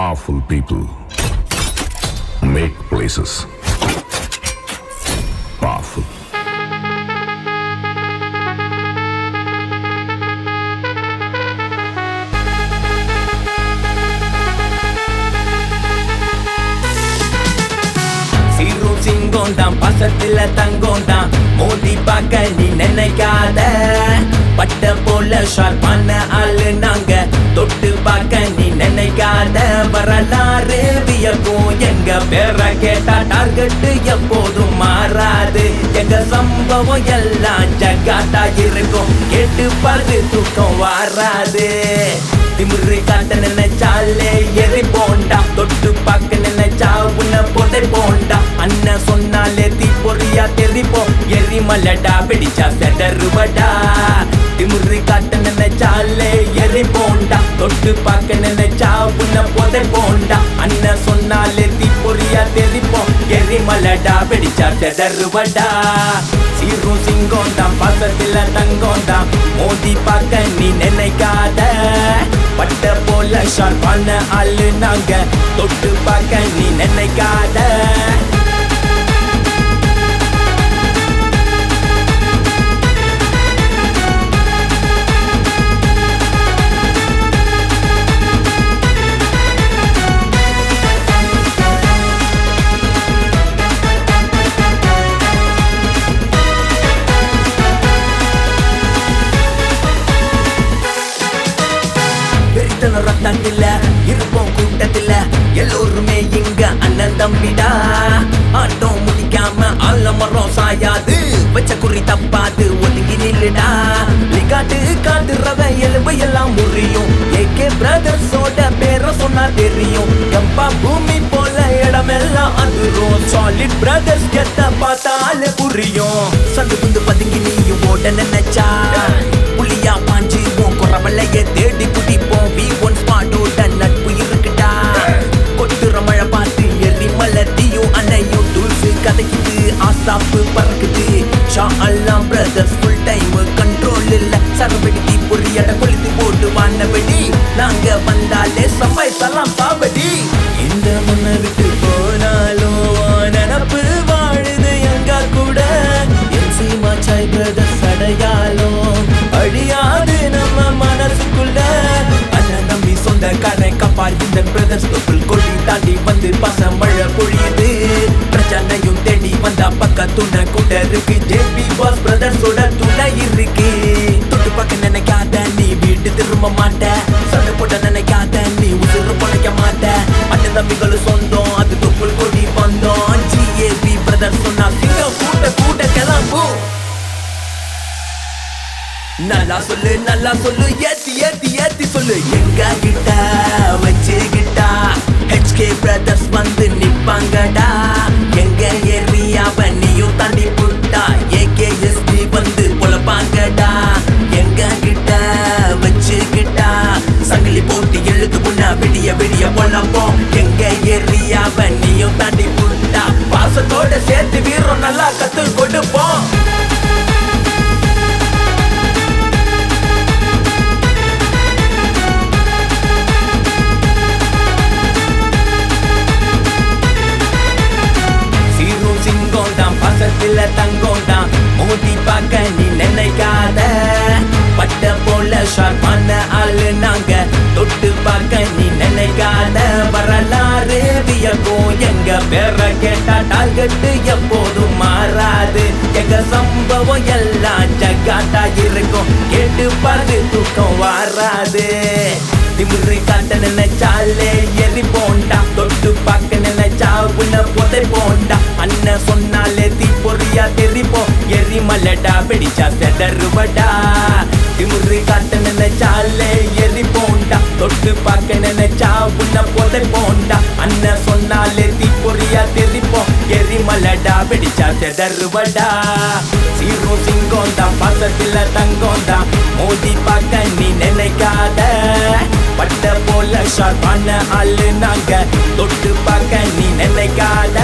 Powerful people make places powerful. சிங்கோண்டாம் பசத்துல தங்கோண்டாம் மோதி பார்க்க நீ நினைக்காத பட்ட போல ஷார்ப்பான ஆளு நாங்க தொட்டு பார்க்க நீ நினைக்காத வரலாறு வியக்கும் எங்க பேரை கேட்டா டார்கெட் எப்போதும் மாறாது எங்க சம்பவம் எல்லாம் ஜகாட்டா இருக்கும் கேட்டு பாரு தூக்கம் வராது திமிரு காட்ட நினைச்சாலே எரி போண்டா தொட்டு பார்க்க நினைச்சா உன்னை போதை போண்டா அண்ணன் சொன்னாலே தீ பொறியா தெரிப்போம் எரிமலடா பிடிச்சா செதறுவடா திமிரு காட்ட நினைச்சாலே எரி போண்டா தொட்டு பார்க்க நினைச்சா உன்னை போதை போண்டா அண்ணன் சொன்னாலே தீ பொறியா தெரிப்போம் எரிமலடா பிடிச்சா செதறுவடா சீரும் சிங்கோண்டாம் பாசத்துல தங்கோண்டாம் மோதி பார்க்க நீ நினைக்காத பட்ட போல ஷார்ப்பான ஆளு நாங்க தொட்டு பார்க்க நீ நினைக்காத ரத்தத்துல இருப்போம் கூட்டத்துல எல்லோருமே இங்க அண்ணன் தம்பிடா ஆட்டம் முடிக்காம ஆலமரம் சாயாது வச்ச குறி தப்பாது ஒதுங்கி நில்லுடா காட்டு காட்டுறவ எலும்பு எல்லாம் முறியும் ஏகே பிரதர்ஸோட பேர சொன்னா தெரியும் கம்பா பூமி போல இடமெல்லாம் அதிரும் சாலிட் பிரதர்ஸ் கெட்ட பார்த்தாலே புரியும் சந்து புந்து பதுங்கி நீயும் ஓட நினைச்சா புளியா பாஞ்சு உன் குறவலைய தேடி குடிப்போம் வி ஒன் ஸ்பாட்டோட நட்பு இருக்குடா கொட்டுற மழை பார்த்து எரிமலை தீயும் அணையும் தூசு கதைக்குது ஆசாப்பு பறக்குது ஷா அல்லாம் பிரதர்ஸ் ஃபுல் டைம் கண்ட்ரோல் இல்ல சரவெடி தீ பொறியட கொளுத்து போட்டு வானவெடி நாங்க வந்தாலே சபை சலாம் பாவடி இந்த முன்ன விட்டு போனாலும் நினப்பு வாழுது எங்க கூட என்சி மாச்சாய் பிரதர்ஸ் அடையாளம் அழியாது நம்ம மனசுக்குள்ள அண்ணன் நம்பி சொந்தக்காரன் கப்பால் இந்த பிரதர்ஸ் தொப்புள் கொள்ளி தாண்டி வந்து பசம் மழை பொழியுது பிரச்சனையும் தேடி வந்தா பக்கத்துணை கூட இருக்கு ஜேபி பாஸ் பிரதர்ஸோட துணை இருக்கு தொட்டு பார்க்க நினைக்காத நீ வீட்டு திரும்ப மாட்ட சண்டை போட்ட நினைக்காத நீ உசுறு பொழைக்க மாட்ட அண்ணன் தம்பிகளும் சொந்தம் அது தொப்புள் கொடி வந்தோம் ஜிஏபி பிரதர்ஸ் சொன்னா சிங்க கூட்ட கூட்ட கிளம்பும் நல்லா சொல்லு ஏத்தி ஏத்தி ஏத்தி சொல்லு எங்க கிட்ட வச்சுக்கிட்டா HK பிரதர்ஸ் வந்து நிப்பாங்கடா எங்க ஏரியாவ நீயும் தாண்டி புட்டா AKSD வந்து பொழப்பாங்கடா எங்க கிட்ட வச்சுக்கிட்டா சங்கிலி போட்டு எழுது முன்னா விடிய விடிய பொழப்போம் எங்க ஏரியாவ நீயும் தாண்டி புட்டா பாசத்தோட சேர்த்து வீரம் நல்லா கத்து கொடுப்போம் பசத்துல தங்கோண்டாம் மோதி பார்க்க நீ நினைக்காத பட்ட போல ஷார்ப்பான ஆளு நாங்க தொட்டு பார்க்க நீ நினைக்காத வரலாறு வியக்கும் எங்க பேரை கேட்டா டார்கெட் எப்போதும் மாறாது எங்க சம்பவம் எல்லாம் ஜகாட்டா இருக்கும் கேட்டு பாரு தூக்கம் வராது திமிரு காட்ட நினைச்சாலே எரி போண்டா தொட்டு பார்க்க நினைச்சா உன்னை போதை போண்டா அண்ணன் சொன்னாலே தீ பொறியா தெரிப்போம் எரிமலடா பிடிச்சா செதறுவடா திமிரு காட்ட நினைச்சாலே எரி போண்டா தொட்டு பார்க்க நினைச்சா உன்னை போதை போண்டா அண்ணன் சொன்னாலே தீ பொறியா தெரிப்போம் எரிமலடா பிடிச்சா செதறுவடா சீரும் சிங்கோண்டாம் பாசத்துல தங்கோண்டாம் மோதி பார்க்க நீ நினைக்காத பட்ட போல ஷார்ப்பான ஆளு நாங்க தொட்டு பார்க்க நீ நினைக்காத